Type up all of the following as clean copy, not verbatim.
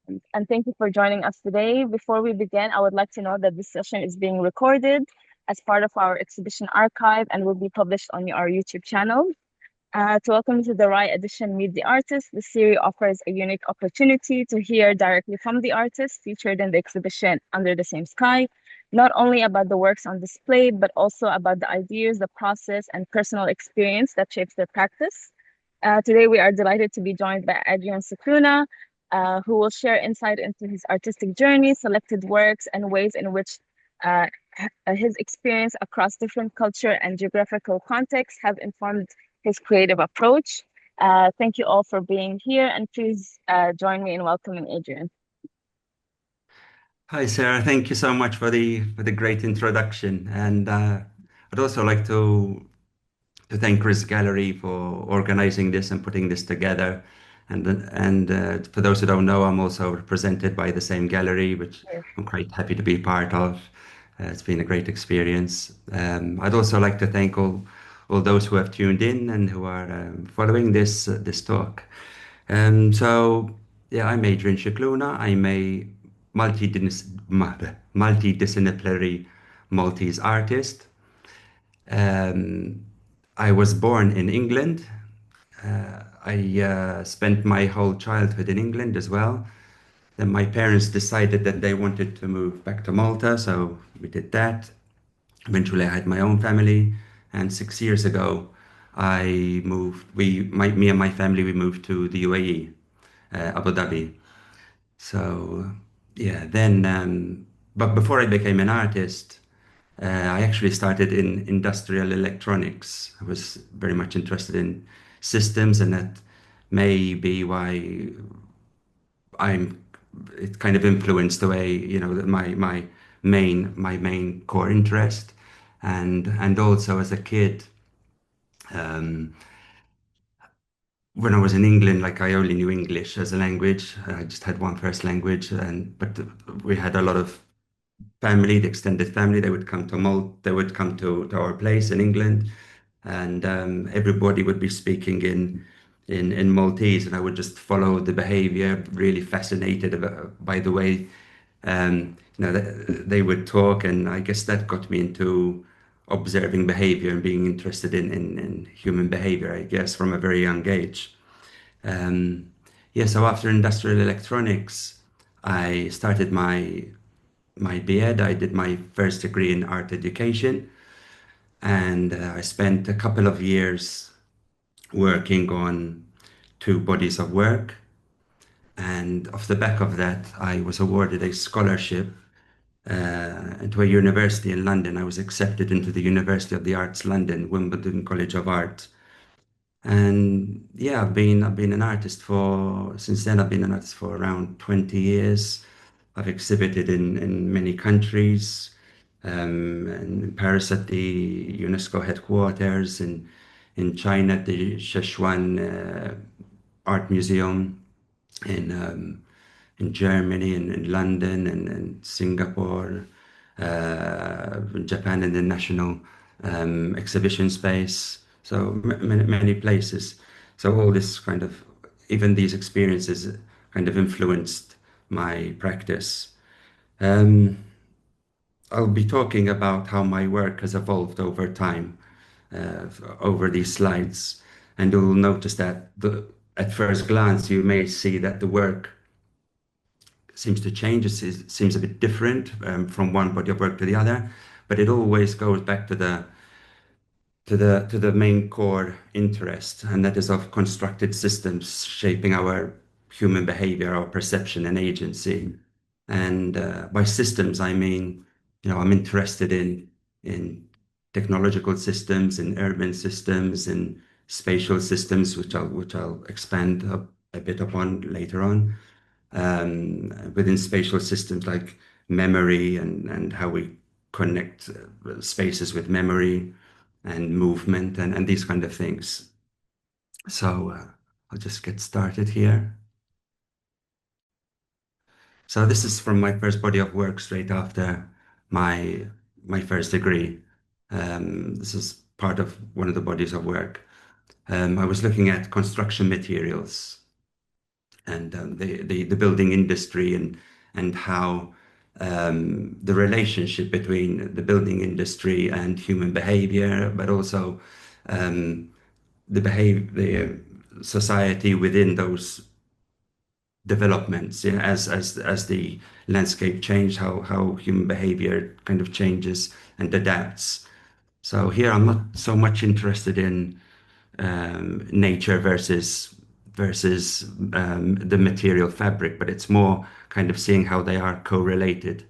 And thank you for joining us today. Before we begin, I would like to note that this session is being recorded as part of our exhibition archive and will be published on our YouTube channel. To welcome you to the RAI edition Meet the Artist. The series offers a unique opportunity to hear directly from the artists featured in the exhibition Under the Same Sky, not only about the works on display, but also about the ideas, the process, and personal experience that shapes their practice. Today, we are delighted to be joined by Adrian Sculuna, who will share insight into his artistic journey, selected works, and ways in which uh, his experience across different culture and geographical contexts have informed his creative approach. Thank you all for being here, and please join me in welcoming Adrian. Hi, Sarah. Thank you so much for the great introduction, and I'd also like to thank Chris Gallery for organizing this and putting this together. And for those who don't know, I'm also represented by the same gallery, which Yes. I'm quite happy to be part of. It's been a great experience. I'd also like to thank all those who have tuned in and who are following this talk. So yeah, I'm Adrian Sculuna. I'm a multidisciplinary Maltese artist. Um, I was born in England. I spent my whole childhood in England as well. Then my parents decided that they wanted to move back to Malta, so we did that. Eventually, I had my own family, and 6 years ago, I moved. Me and my family, we moved to the UAE, Abu Dhabi. So yeah, then, but before I became an artist, I actually started in industrial electronics. I was very much interested in systems, and that may be why I'm. It kind of influenced the way, my main core interest, and also as a kid, um, when I was in England, like I only knew English as a language. I just had one first language, and but we had a lot of family, the extended family. They would come to They would come to our place in England, and everybody would be speaking in Maltese, and I would just follow the behavior, really fascinated by the way they would talk, and I guess that got me into observing behavior and being interested in human behavior, I guess, from a very young age. Um, yeah, so after industrial electronics, I started my BEd. I did my first degree in art education, and I spent a couple of years working on two bodies of work. And off the back of that, I was awarded a scholarship into a university in London. I was accepted into the University of the Arts London, Wimbledon College of Art. And yeah, I've been an artist for since then. I've been an artist for around 20 years. I've exhibited in many countries, in Paris at the UNESCO headquarters, in China at the Sichuan Art Museum, in in Germany and in London and Singapore, in Japan in the National Exhibition Space. So many places. So all this kind of, even these experiences kind of influenced my practice. Um, I'll be talking about how my work has evolved over time, over these slides, and you'll notice that at first glance you may see that the work seems to change. Seems a bit different from one body of work to the other, but it always goes back to the main core interest, and that is of constructed systems shaping our human behavior, our perception and agency. And by systems, I mean, I'm interested in technological systems, in urban systems, in spatial systems, which I'll expand a bit upon later on. Within spatial systems like memory and how we connect spaces with memory and movement and these kind of things. So I'll just get started here. So this is from my first body of work straight after my my first degree. This is part of one of the bodies of work. I was looking at construction materials, and the building industry, and how the relationship between the building industry and human behavior, but also the society within those developments, as the landscape changed, how human behavior kind of changes and adapts. So here I'm not so much interested in nature versus the material fabric, but it's more kind of seeing how they are correlated.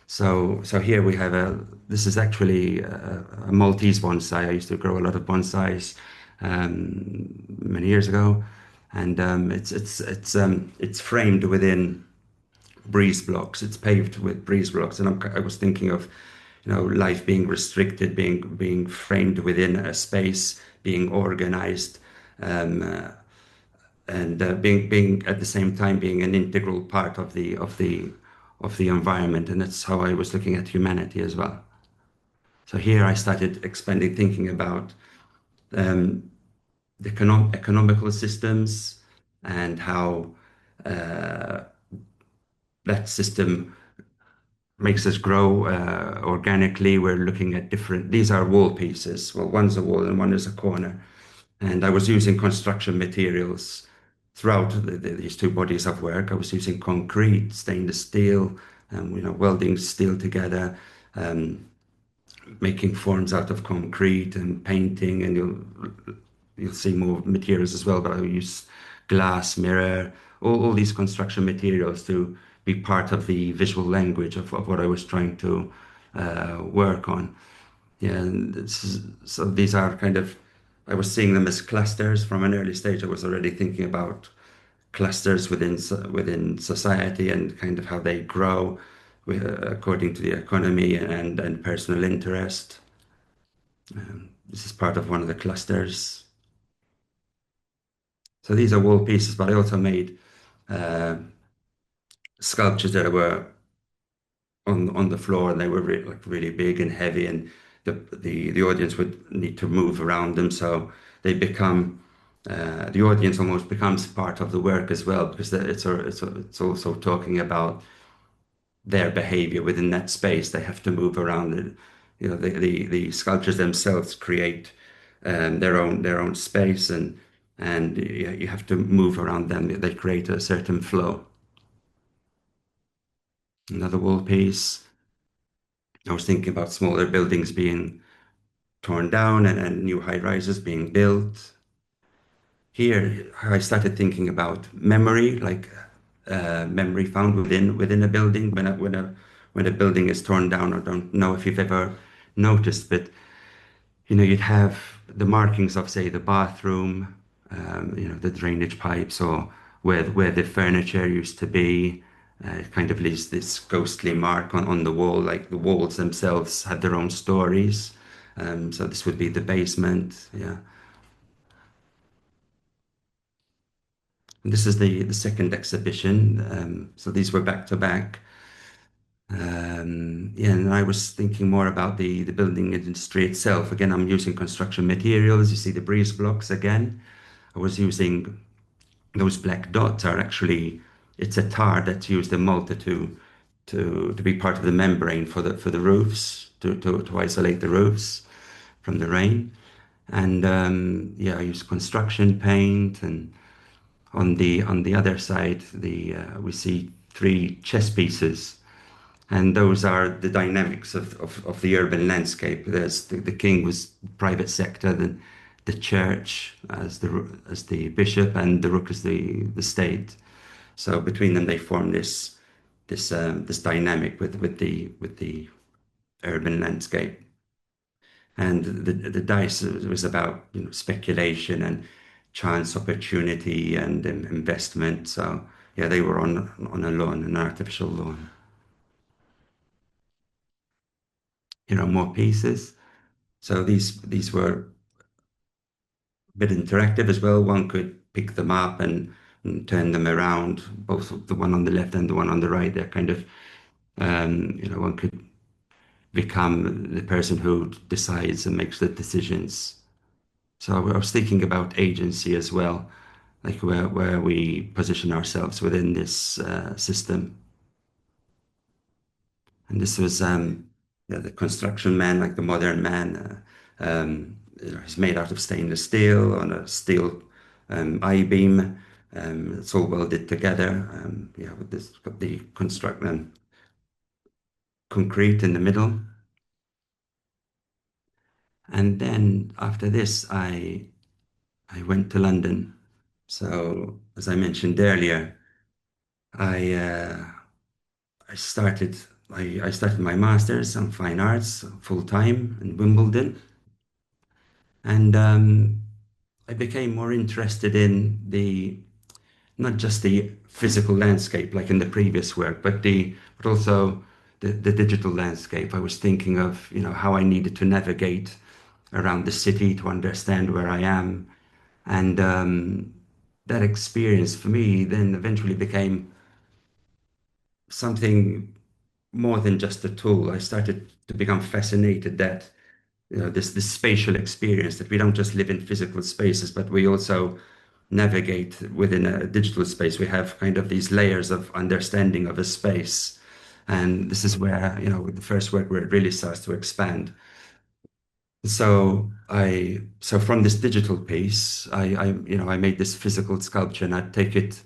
So here we have this is actually a Maltese bonsai. I used to grow a lot of bonsais many years ago, and it's framed within breeze blocks. It's paved with breeze blocks, and I was thinking of, life being restricted, being framed within a space, being organized, um, and being at the same time being an integral part of the environment. And that's how I was looking at humanity as well. So here I started expanding, thinking about the economical systems, and how that system makes us grow organically. We're looking at different, these are wall pieces. Well, one's a wall and one is a corner. And I was using construction materials throughout these two bodies of work. I was using concrete, stainless steel, welding steel together, making forms out of concrete and painting. And you'll see more materials as well, but I use glass, mirror, all these construction materials to be part of the visual language of what I was trying to work on. Yeah, and so these are kind of, I was seeing them as clusters from an early stage. I was already thinking about clusters within society, and kind of how they grow according to the economy and personal interest. This is part of one of the clusters. So these are wall pieces, but I also made uh, sculptures that were on the floor, and they were really big and heavy, and the audience would need to move around them. So they become the audience almost becomes part of the work as well, because it's also talking about their behavior within that space. They have to move around. The sculptures themselves create their own space, and you have to move around them. They create a certain flow. Another wall piece. I was thinking about smaller buildings being torn down, and new high rises being built. Here, I started thinking about memory, like memory found within a building. When a building is torn down, I don't know if you've ever noticed, but you'd have the markings of, say, the bathroom, the drainage pipes, or where the furniture used to be. It kind of leaves this ghostly mark on the wall, like the walls themselves have their own stories. So this would be the basement. Yeah. And this is the second exhibition. So these were back to back. Yeah, and I was thinking more about the building industry itself. Again, I'm using construction materials. You see the breeze blocks again. I was using those black dots are actually, it's a tar that's used in Malta to be part of the membrane for the roofs, to isolate the roofs from the rain. And yeah, I use construction paint. And on the other side, we see three chess pieces, and those are the dynamics of the urban landscape. There's the king was private sector, the church as the bishop, and the rook as the state. So between them, they form this dynamic with the urban landscape. And the dice was about speculation and chance, opportunity, and investment. So yeah, they were on a lawn, an artificial lawn. More pieces. So these were a bit interactive as well. One could pick them up and turn them around. Both the one on the left and the one on the right. They're kind of one could become the person who decides and makes the decisions. So I was thinking about agency as well. like where we position ourselves within this system. And this was yeah, the construction man, like the modern man. He's made out of stainless steel on a steel I-beam. It's all welded together. Yeah, with this got the construct concrete in the middle. And then after this, I went to London. So as I mentioned earlier, I uh, I started my master's on fine arts full time in Wimbledon, and I became more interested in the not just the physical landscape like in the previous work, but also the digital landscape. I was thinking of, how I needed to navigate around the city to understand where I am, and that experience for me then eventually became something more than just a tool. I started to become fascinated that this spatial experience, that we don't just live in physical spaces, but we also navigate within a digital space. We have kind of these layers of understanding of a space, and this is where with the first work where it really starts to expand. So from this digital piece, I made this physical sculpture, and I'd take it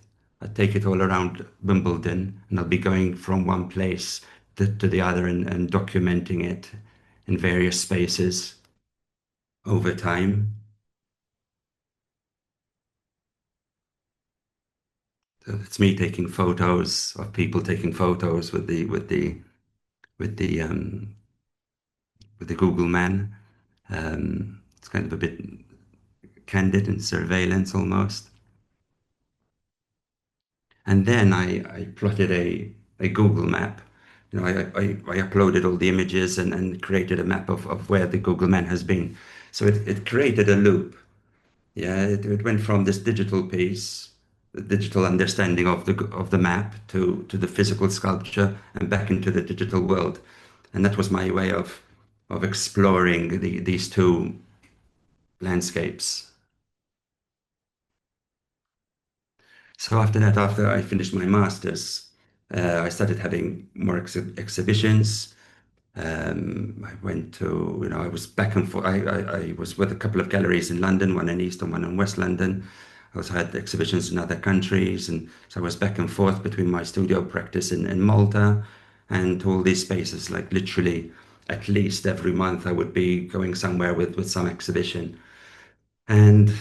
all around Wimbledon, and I'll be going from one place to the other and documenting it in various spaces over time. So it's me taking photos of people taking photos with the with the Google man. It's kind of a bit candid and surveillance almost. And then I plotted a Google map. I uploaded all the images and created a map of where the Google man has been. So it created a loop. Yeah, it went from this digital piece, the digital understanding of the map to the physical sculpture and back into the digital world. And that was my way of exploring these two landscapes. So after that, after I finished my master's, I started having more exhibitions. I went to, I was back and forth. I was with a couple of galleries in London, one in East and one in West London. I also had exhibitions in other countries. And so I was back and forth between my studio practice in Malta and to all these spaces, like literally at least every month I would be going somewhere with some exhibition. And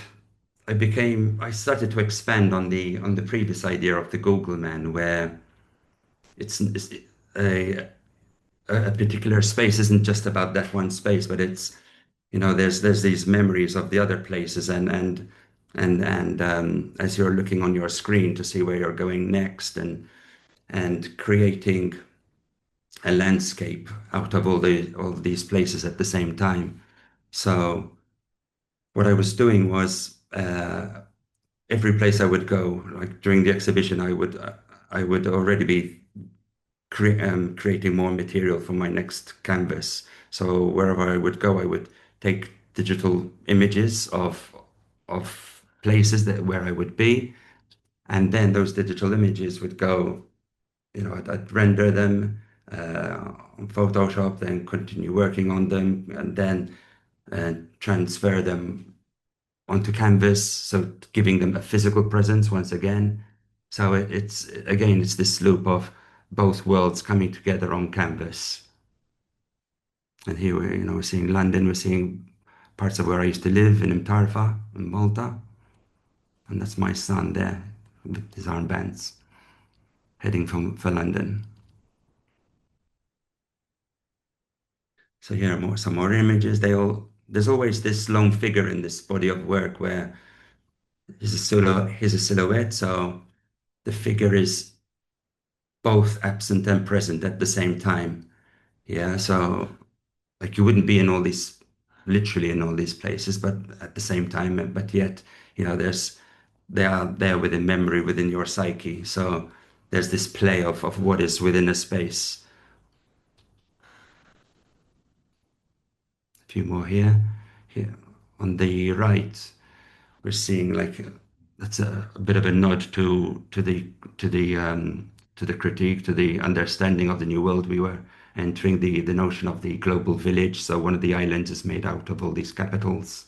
I started to expand on the previous idea of the Google man, where it's a, a particular space isn't just about that one space, but it's there's these memories of the other places, and as you're looking on your screen to see where you're going next, and creating a landscape out of all these places at the same time. So what I was doing was every place I would go, like during the exhibition, I would already be creating more material for my next canvas. So wherever I would go, I would take digital images of places that where I would be, and then those digital images would go. I'd render them on Photoshop, then continue working on them, and then transfer them onto canvas, so giving them a physical presence once again. So it's this loop of both worlds coming together on canvas. And here we're seeing London, we're seeing parts of where I used to live in Imtarfa in Malta, and that's my son there with his armbands heading for London. So here are some more images. There's always this lone figure in this body of work where he's a silhouette, so the figure is both absent and present at the same time. Yeah, so like you wouldn't be in all these, literally in all these places, but at the same time, but yet, they are there within memory, within your psyche. So there's this play of what is within a space. A few more here. Here on the right, we're seeing like that's a bit of a nod to the to the critique, to the understanding of the new world we were entering, the notion of the global village. So one of the islands is made out of all these capitals.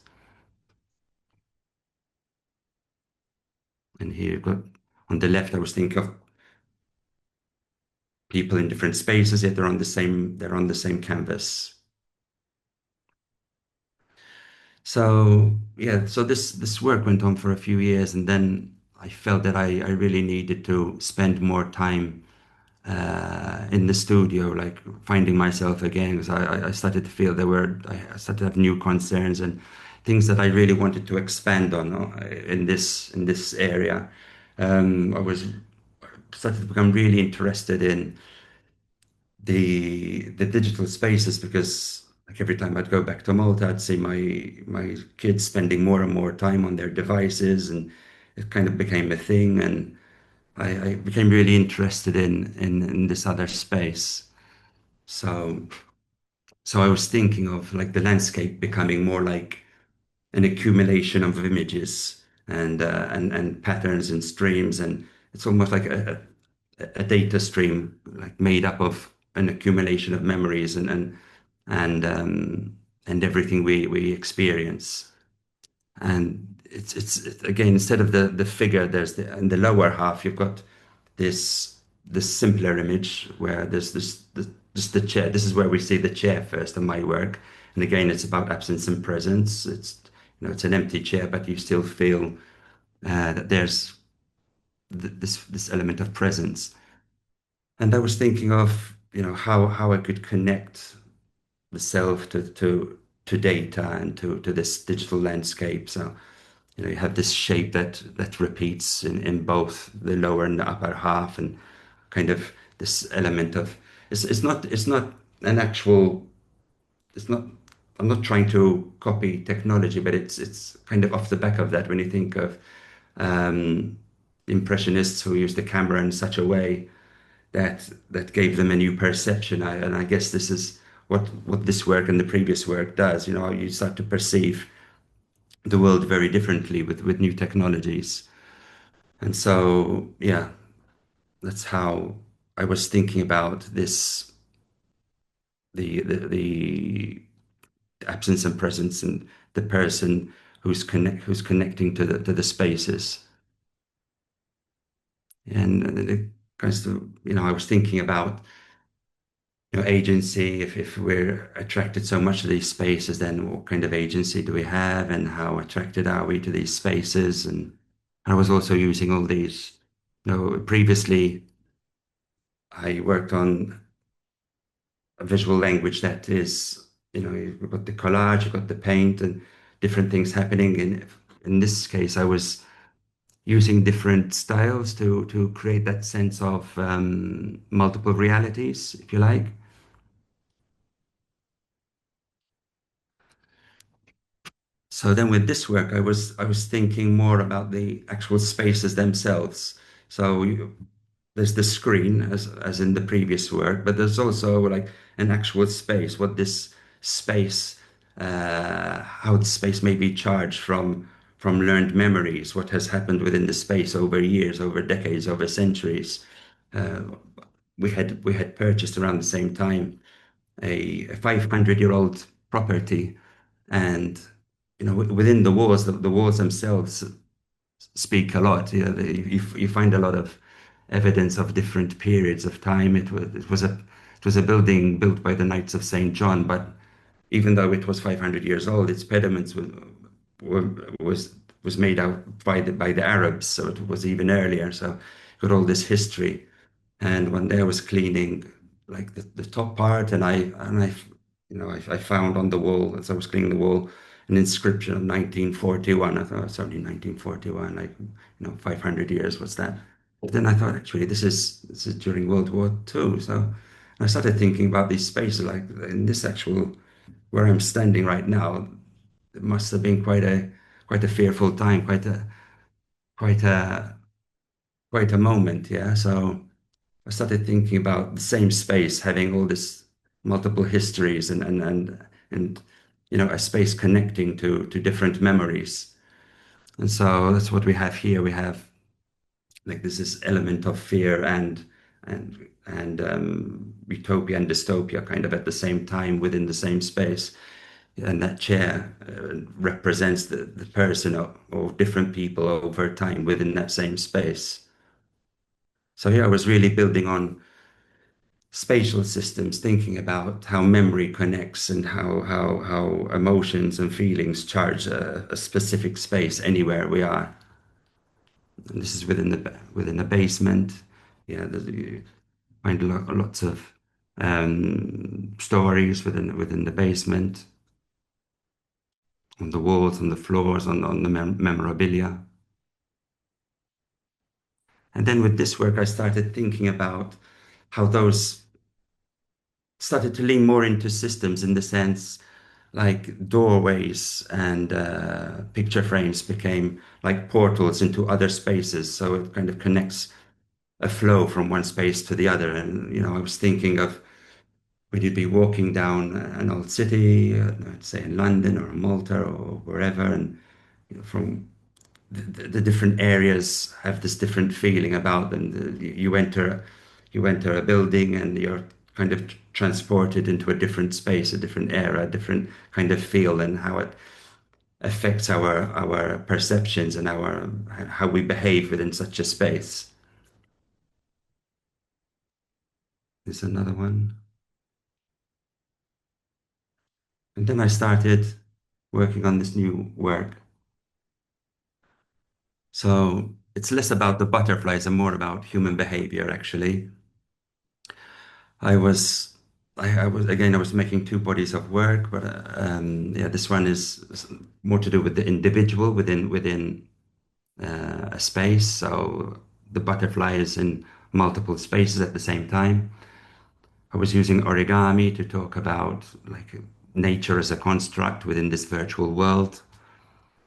And here you've got on the left, I was thinking of people in different spaces, yet they're on the same canvas. So yeah, so this work went on for a few years, and then I felt that I really needed to spend more time in the studio, like finding myself again, because I started to feel I started to have new concerns and things that I really wanted to expand on in this area. I was started to become really interested in the digital spaces because like every time I'd go back to Malta, I'd see my kids spending more and more time on their devices, and it kind of became a thing, and I became really interested in this other space. So so I was thinking of like the landscape becoming more like an accumulation of images and patterns and streams, and it's almost like a data stream like made up of an accumulation of memories and and everything we experience. And again, instead of the figure, there's in the lower half you've got this this simpler image where there's just the chair. This is where we see the chair first in my work. And again, it's about absence and presence. It's it's an empty chair, but you still feel that there's this element of presence. And I was thinking of how I could connect the self to data and to this digital landscape. So you have this shape that repeats in both the lower and the upper half, and kind of this element of it's not an actual it's not I'm not trying to copy technology, but it's kind of off the back of that when you think of um, impressionists who used the camera in such a way that gave them a new perception. And I guess this is what this work and the previous work does. You start to perceive the world very differently with new technologies. And so, yeah, that's how I was thinking about this, the absence and presence and the person who's connecting to the spaces. And it comes to, I was thinking about, agency. If we're attracted so much to these spaces, then what kind of agency do we have, and how attracted are we to these spaces? And I was also using all these, previously I worked on a visual language that is, you've got the collage, you've got the paint and different things happening. In this case, I was using different styles to create that sense of multiple realities, if you like. So then with this work, I was thinking more about the actual spaces themselves. So there's the screen as in the previous work, but there's also like an actual space, what this space, how the space may be charged from learned memories, what has happened within the space over years, over decades, over centuries. Uh, we had purchased around the same time a 500-year-old property, and within the walls, the walls themselves speak a lot. You find a lot of evidence of different periods of time. It was a building built by the Knights of St. John, but even though it was 500 years old, its pediments were, was was made out by the Arabs, so it was even earlier. So got all this history. And one day I was cleaning like the top part, and I found on the wall as I was cleaning the wall an inscription of 1941. I thought it's only 1941, like 500 years. What's that? But then I thought actually this is during World War II. So I started thinking about these spaces, like in this actual where I'm standing right now. It must have been quite a fearful time, quite a quite a moment. Yeah. So I started thinking about the same space having all this multiple histories and a space connecting to different memories. And so that's what we have here. We have like this element of fear and utopia and dystopia kind of at the same time within the same space. And that chair represents the person or different people over time within that same space. So here I was really building on spatial systems, thinking about how memory connects and how emotions and feelings charge a specific space anywhere we are. And this is within the basement. Yeah, you find lots of stories within the basement, on the walls, on the floors, on the memorabilia. And then with this work, I started thinking about how those started to lean more into systems in the sense like doorways and picture frames became like portals into other spaces. So it kind of connects a flow from one space to the other. And, I was thinking of when you'd be walking down an old city, let's say in London or Malta or wherever, and from the different areas have this different feeling about them. You enter a building and you're kind of transported into a different space, a different era, a different kind of feel, and how it affects our perceptions and our how we behave within such a space. There's another one. And then I started working on this new work. So it's less about the butterflies and more about human behavior, actually. I was, I was making two bodies of work, but yeah, this one is more to do with the individual within a space. So the butterfly is in multiple spaces at the same time. I was using origami to talk about like nature as a construct within this virtual world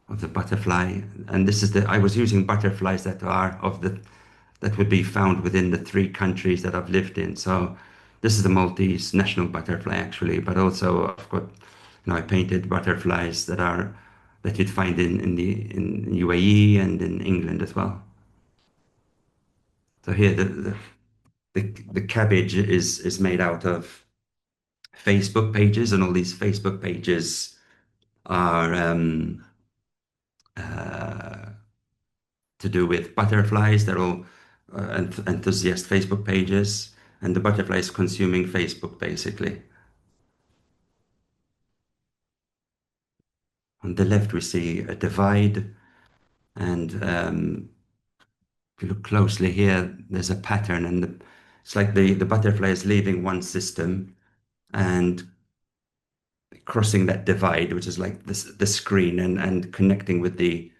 of the butterfly. And this is I was using butterflies that would be found within the three countries that I've lived in. So this is the Maltese national butterfly actually, but also I've got, I painted butterflies that you'd find in UAE and in England as well. So here the cabbage is made out of Facebook pages, and all these Facebook pages are uh, to do with butterflies. They're all enthusiast Facebook pages, and the butterfly is consuming Facebook basically. On the left, we see a divide, and if you look closely here, there's a pattern, and it's like the butterfly is leaving one system and crossing that divide, which is like the screen, and connecting with the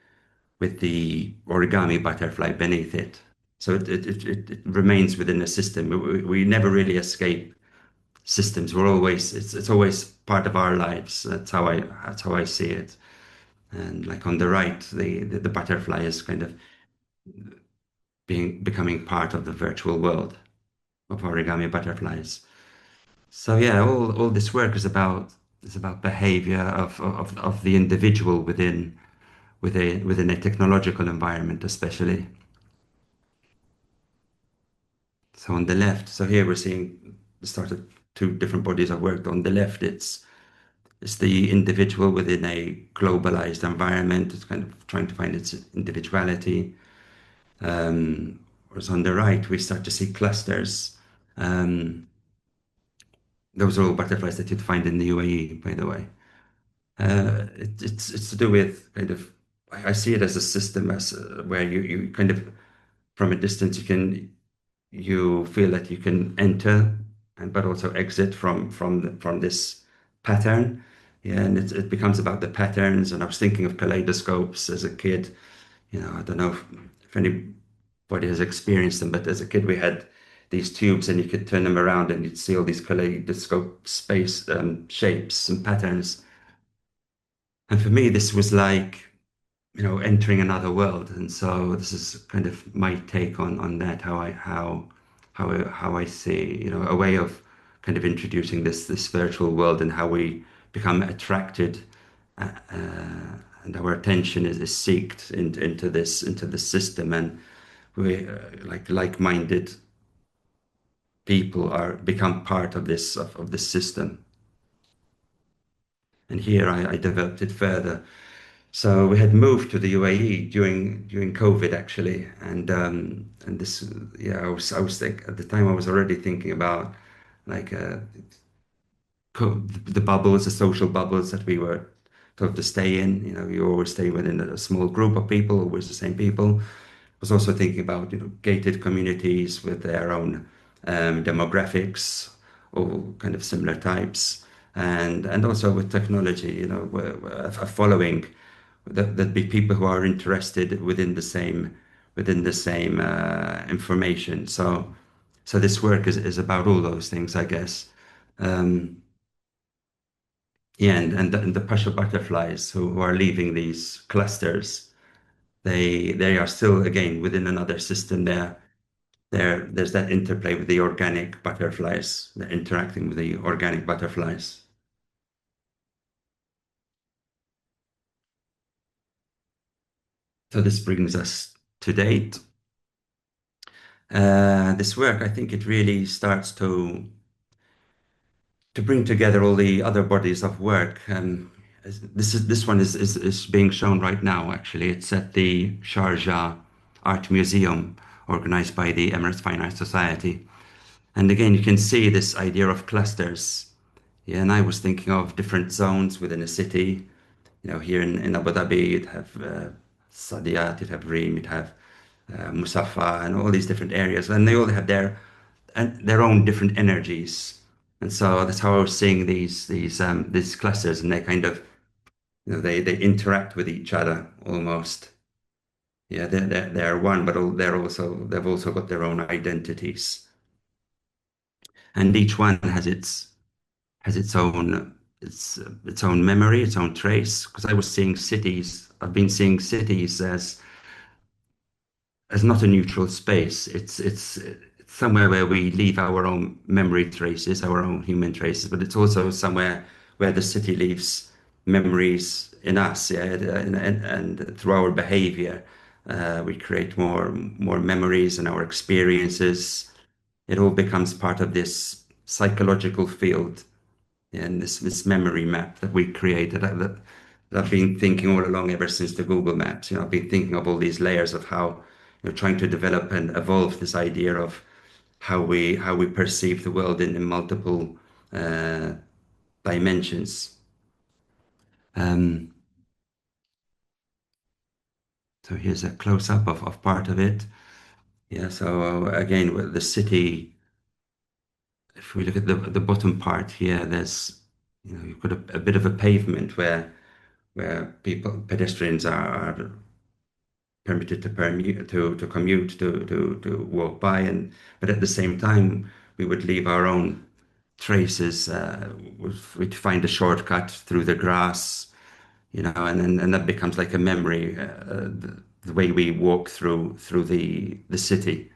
origami butterfly beneath it. So it remains within a system. We never really escape systems. It's always part of our lives. That's how I see it. And like on the right, the butterfly is kind of becoming part of the virtual world of origami butterflies. So yeah, all this work is about behavior of the individual within a technological environment, especially. So on the left, so here we're seeing the start of two different bodies I've worked on. The left, it's the individual within a globalized environment. It's kind of trying to find its individuality. Whereas on the right, we start to see clusters. Um, those are all butterflies that you'd find in the UAE, by the way. It's to do with kind of, I see it as a system as where you kind of from a distance you feel that you can enter and but also exit from this pattern. Yeah, and it becomes about the patterns. And I was thinking of kaleidoscopes as a kid. I don't know if anybody has experienced them, but as a kid we had these tubes and you could turn them around and you'd see all these kaleidoscope space shapes and patterns. And for me, this was like, entering another world. And so this is kind of my take on that, how I see, a way of kind of introducing this virtual world and how we become attracted and our attention is seeked into this system, and we like-minded people are become part of this system. And here I developed it further. So we had moved to the UAE during COVID actually, and this yeah I was at the time I was already thinking about like the bubbles, the social bubbles that we were told to stay in. You know, you always stay within a small group of people, always the same people. I was also thinking about, gated communities with their own demographics, all kind of similar types, and also with technology, a following that be people who are interested within the same information. So this work is about all those things, I guess. Um, yeah, and the Pasha butterflies who are leaving these clusters, they are still again within another system there. There's that interplay with the organic butterflies. They're interacting with the organic butterflies. So this brings us to date. This work, I think it really starts to bring together all the other bodies of work. This one is being shown right now. Actually, it's at the Sharjah Art Museum, organized by the Emirates Fine Arts Society. And again, you can see this idea of clusters. Yeah, and I was thinking of different zones within a city. Here in Abu Dhabi, you'd have Sadiyat, you'd have Reem, you'd have Musaffa, and all these different areas, and they all have their own different energies. And so that's how I was seeing these clusters, and they kind of, they interact with each other almost. Yeah, they're one, but they've also got their own identities, and each one has its own memory, its own trace. Because I've been seeing cities as not a neutral space. It's somewhere where we leave our own memory traces, our own human traces, but it's also somewhere where the city leaves memories in us, yeah, and through our behavior, we create more memories and our experiences. It all becomes part of this psychological field and this memory map that we created that I've been thinking all along ever since the Google Maps. I've been thinking of all these layers of how trying to develop and evolve this idea of how we perceive the world in multiple uh, dimensions. Um, so here's a close up of part of it. Yeah. So again, with the city, if we look at the bottom part here, there's you've got a bit of a pavement where pedestrians are permitted to commute, to walk by, and but at the same time we would leave our own traces. We'd find a shortcut through the grass, and that becomes like a memory. The way we walk through the city.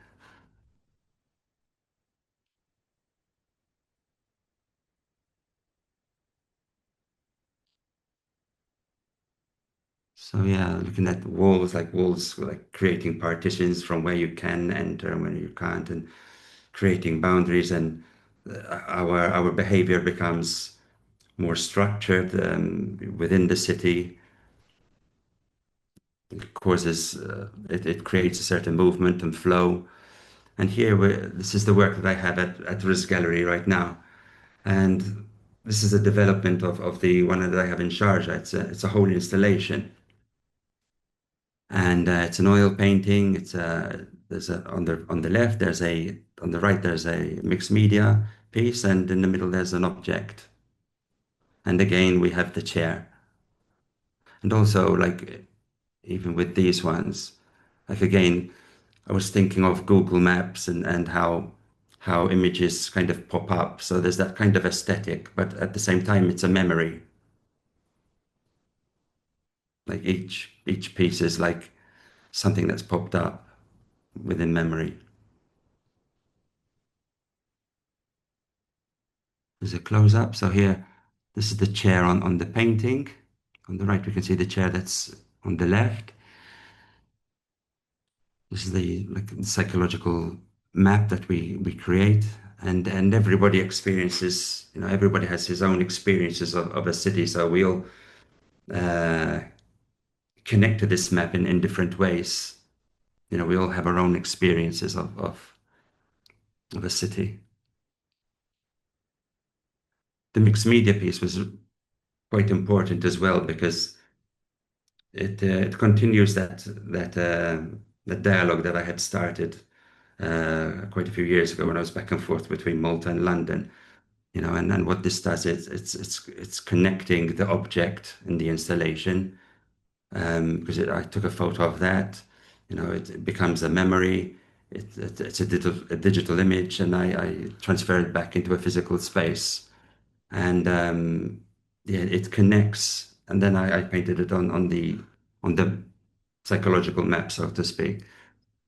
So yeah, looking at walls, like creating partitions from where you can enter and where you can't, and creating boundaries, and our behavior becomes more structured within the city. It causes it creates a certain movement and flow. And here this is the work that I have at Riz Gallery right now, and this is a development of the one that I have in Sharjah. It's a whole installation, and it's an oil painting. There's a on the left there's a on the right there's a mixed media piece, and in the middle there's an object. And again we have the chair, and also like even with these ones, like again, I was thinking of Google Maps and how images kind of pop up. So there's that kind of aesthetic, but at the same time, it's a memory. Like each piece is like something that's popped up within memory. There's a close up. So here, this is the chair on the painting. On the right, we can see the chair that's on the left. This is the like psychological map that we create, and everybody experiences. Everybody has his own experiences of a city. So we all uh, connect to this map in different ways. We all have our own experiences of a city. The mixed media piece was quite important as well because it continues that dialogue that I had started quite a few years ago when I was back and forth between Malta and London. And what this does is it's connecting the object in the installation, because I took a photo of that. It becomes a memory. It's a digital image, and I transfer it back into a physical space, and yeah, it connects. And then I painted it on the psychological map, so to speak.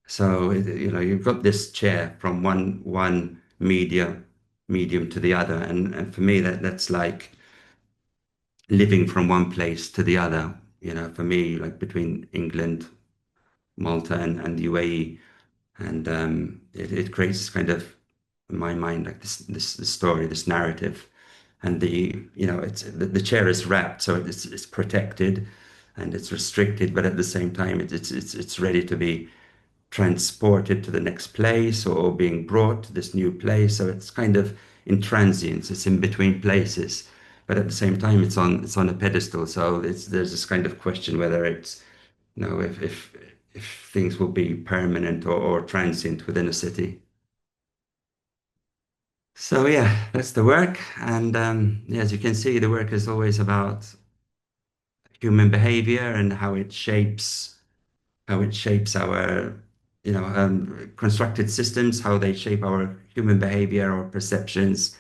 So you've got this chair from one medium to the other, and for me that's like living from one place to the other. For me, like between England, Malta, and the UAE, and it creates this kind of, in my mind, like this story, this narrative, and it's the chair is wrapped, so it's protected and it's restricted, but at the same time it's ready to be transported to the next place or being brought to this new place. So it's kind of in transience, it's in between places, but at the same time it's on a pedestal. So there's this kind of question whether it's if things will be permanent or transient within a city. So yeah, that's the work, and yeah, as you can see, the work is always about human behavior and how it shapes our constructed systems, how they shape our human behavior, our perceptions,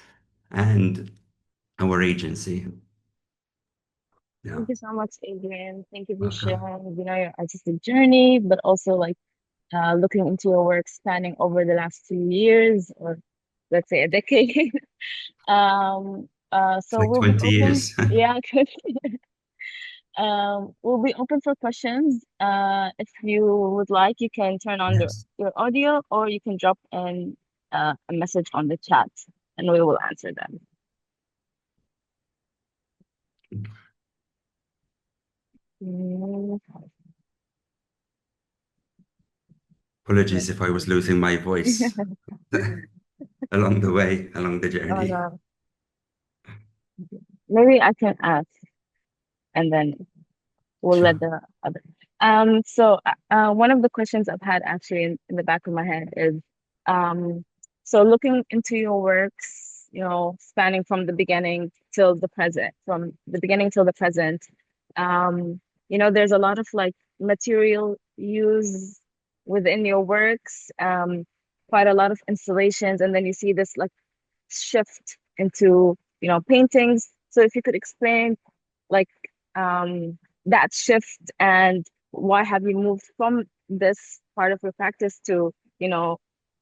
and our agency. Yeah, Thank you so much, Adrian. Thank you for welcome. sharing, your artistic journey, but also like looking into your work spanning over the last 2 years, or let's say a decade. It's So like we'll be 20 open. years. Yeah, good. We'll be open for questions. If you would like, you can turn on Yes. your audio, or you can drop in a message on the chat, and we will answer them. Mm, Apologies let's if I was see. losing my voice along the way, along the Oh journey. no. Maybe I can ask, and then we'll let Sure. the other. One of the questions I've had actually in the back of my head is, um, so looking into your works, spanning from the beginning till the present, from the beginning till the present, there's a lot of like material use within your works, quite a lot of installations, and then you see this like shift into, paintings. So if you could explain like that shift, and why have you moved from this part of your practice to, you know,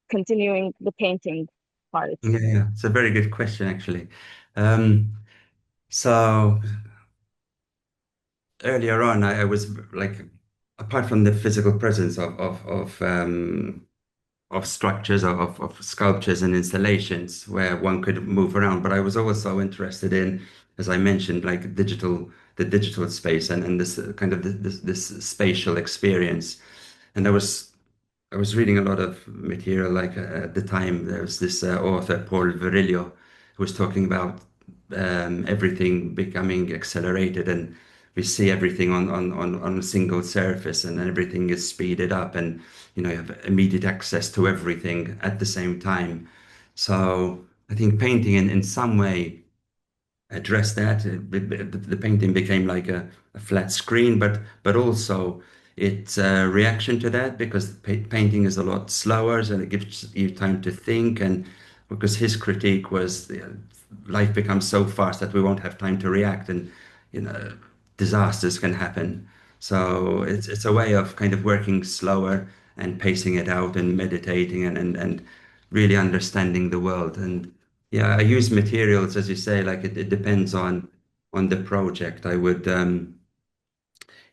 continuing the painting part? Yeah, yeah. It's a very good question, actually. Um, so earlier on, I was like, apart from the physical presence of structures, of sculptures and installations where one could move around. But I was also interested in, as I mentioned, like the digital space and this kind of this spatial experience. And I was reading a lot of material. Like at the time, there was this author, Paul Virilio, who was talking about everything becoming accelerated, and we see everything on a single surface, and everything is speeded up, and you have immediate access to everything at the same time. So I think painting in some way address that. The painting became like a flat screen, but also it's a reaction to that because painting is a lot slower, and it gives you time to think. And because his critique was life becomes so fast that we won't have time to react, and you know disasters can happen. So it's a way of kind of working slower and pacing it out and meditating and really understanding the world. And yeah, I use materials, as you say, like it depends on the project. I would.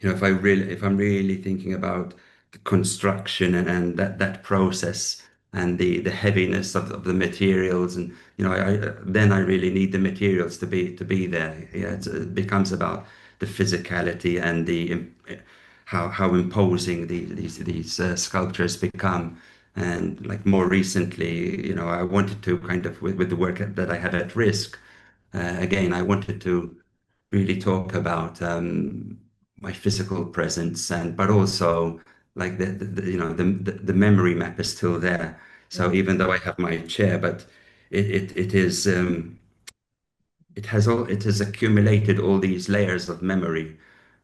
if I'm really thinking about the construction and that process and the heaviness of the materials, and then I really need the materials to be there. Yeah, it becomes about the physicality and how imposing these sculptures become. And like more recently, I wanted to kind of with the work that I had at risk. Again, I wanted to really talk about my physical presence, and but also like the memory map is still there. So Mm, even though I have my chair, but it is it has accumulated all these layers of memory,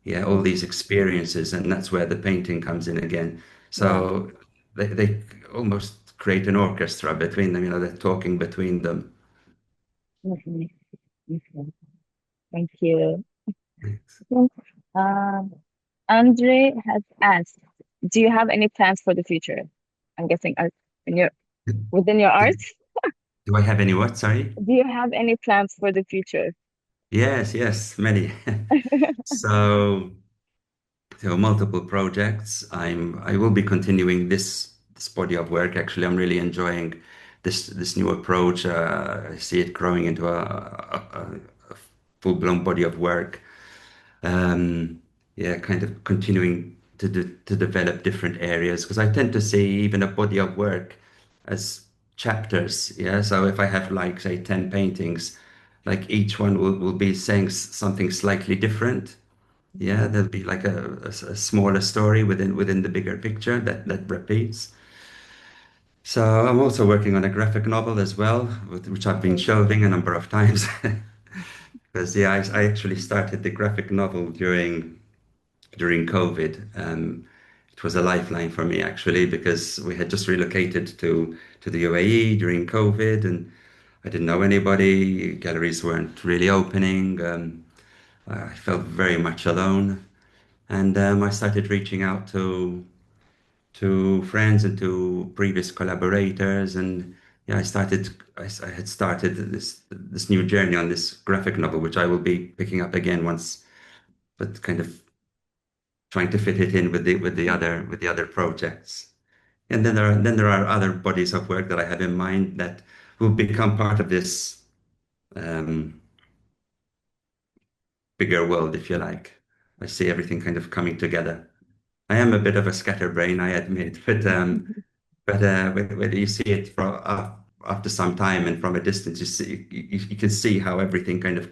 yeah, all mm, these experiences, and that's where the painting comes in again. yeah. So they almost create an orchestra between them, they're talking between them. Mhm, mhm. Thank you. Yes. Um, Andre has asked, do you have any plans for the future? I'm guessing in your within your art. Do I have any what? Sorry? Do you have any plans for the future? Yes, yes, many. So, so multiple projects. I will be continuing this body of work. Actually, I'm really enjoying this new approach. I see it growing into a full-blown body of work. Yeah, kind of continuing to develop different areas because I tend to see even a body of work as chapters. Yeah, so if I have like say 10 paintings, like each one will be saying something slightly different. Yeah, Mhm, there'll be like a smaller story within the bigger picture that repeats. So I'm also working on a graphic novel as well, which I've been mhm, shelving a number of times. Because yeah, I actually started the graphic novel during COVID. It was a lifeline for me actually because we had just relocated to the UAE during COVID, and I didn't know anybody. Galleries weren't really opening. I felt very much alone, and I started reaching out to friends and to previous collaborators, and yeah, I had started this new journey on this graphic novel, which I will be picking up again once, but kind of trying to fit it in with the other projects. And then there are other bodies of work that I have in mind that will become part of this um, bigger world, if you like. I see everything kind of coming together. I am a bit of a scatterbrain, I admit, but when you see it after some time and from a distance, you can see how everything kind of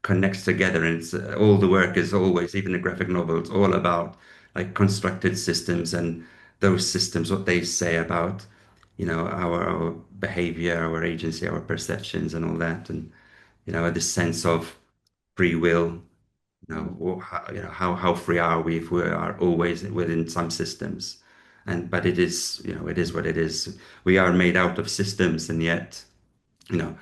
connects together, and it's all the work is always, even the graphic novel, it's all about like constructed systems and those systems, what they say about our behavior, our agency, our perceptions, and all that, and this sense of free will. How free are we if we are always within some systems? But it is, it is what it is. We are made out of systems, and yet, you know,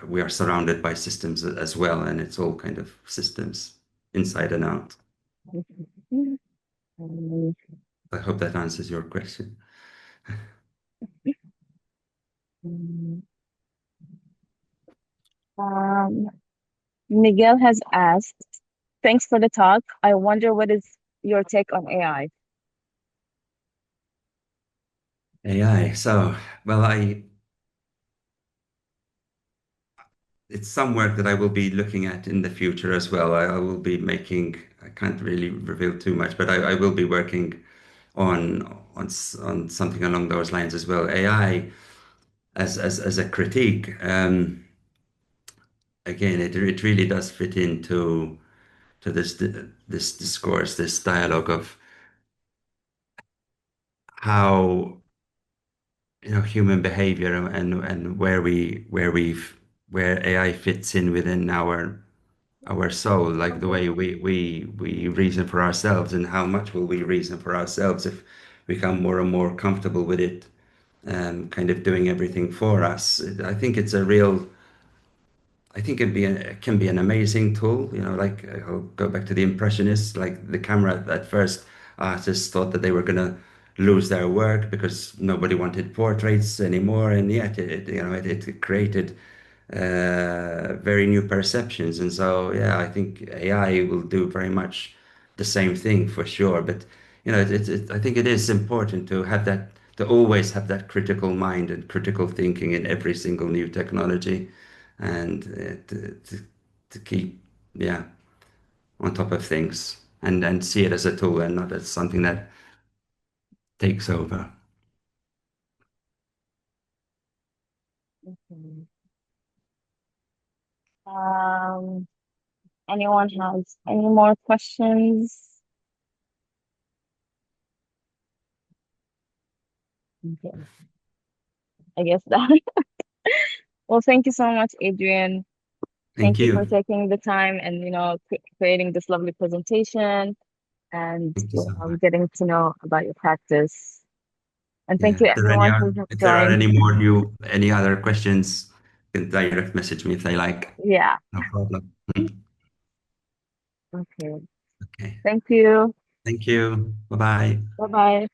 we are surrounded by systems as well, and it's all kind of systems inside and out. mhm. Um, I hope that answers your question. mm, um, Miguel has asked, thanks for the talk. I wonder what is your take on AI? AI. So, well, it's some work that I will be looking at in the future as well. I will be making, I can't really reveal too much, but I will be working on something along those lines as well. AI as a critique. Again, it really does fit into to this discourse, this dialogue of how human behavior and where AI fits in within our soul, like the way we reason for ourselves, and how much will we reason for ourselves if we become more and more comfortable with it, kind of doing everything for us. I think it's a real, I think it can be an amazing tool. Like I'll go back to the Impressionists, like the camera at first, artists thought that they were gonna lose their work because nobody wanted portraits anymore, and yet it created very new perceptions. And so, yeah, I think AI will do very much. the same thing for sure. But I think it is important to have that, to always have that critical mind and critical thinking in every single new technology, and to keep, yeah, on top of things, and see it as a tool and not as something that takes over. Okay. Um, Anyone has any more questions? Okay, I guess that. Well, thank you so much, Adrian. Thank Thank you for you. taking the time and creating this lovely presentation and Thank you so much. getting to know about your practice. And thank Yeah. you everyone who has If there are joined. any other questions, you can direct message me if they like. Yeah. No problem. Mhm. Okay. Okay. Thank you. Thank you. Bye bye. Bye bye.